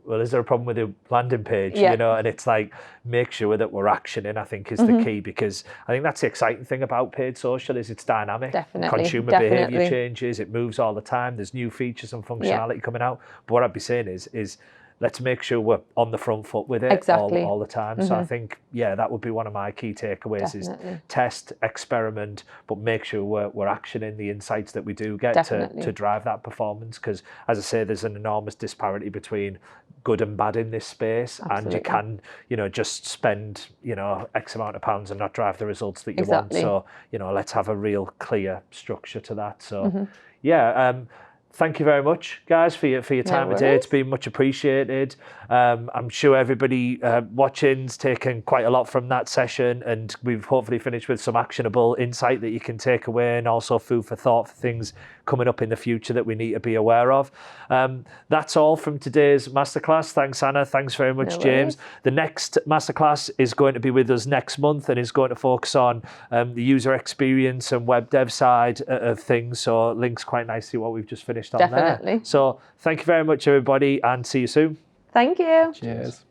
well, is there a problem with the landing page? You know, and it's like, make sure that we're actioning, I think, is the key, because I think that's the exciting thing about paid social, is it's dynamic. Consumer behavior changes, it moves all the time. There's new features and functionality coming out. But what I'd be saying is let's make sure we're on the front foot with it all the time. So I think, that would be one of my key takeaways, is test, experiment, but make sure we're actioning the insights that we do get to drive that performance. Because, as I say, there's an enormous disparity between good and bad in this space. And you can, you know, just spend, you know, X amount of pounds and not drive the results that you want. So, you know, let's have a real clear structure to that. So, thank you very much, guys, for your time today. It's been much appreciated. I'm sure everybody watching's taken quite a lot from that session, and we've hopefully finished with some actionable insight that you can take away, and also food for thought for things coming up in the future that we need to be aware of. That's all from today's masterclass. Thanks, Anna. Thanks very much, James. The next masterclass is going to be with us next month, and is going to focus on the user experience and web dev side of things. So it links quite nicely what we've just finished on there. So thank you very much, everybody, and see you soon.
Thank you.
Cheers.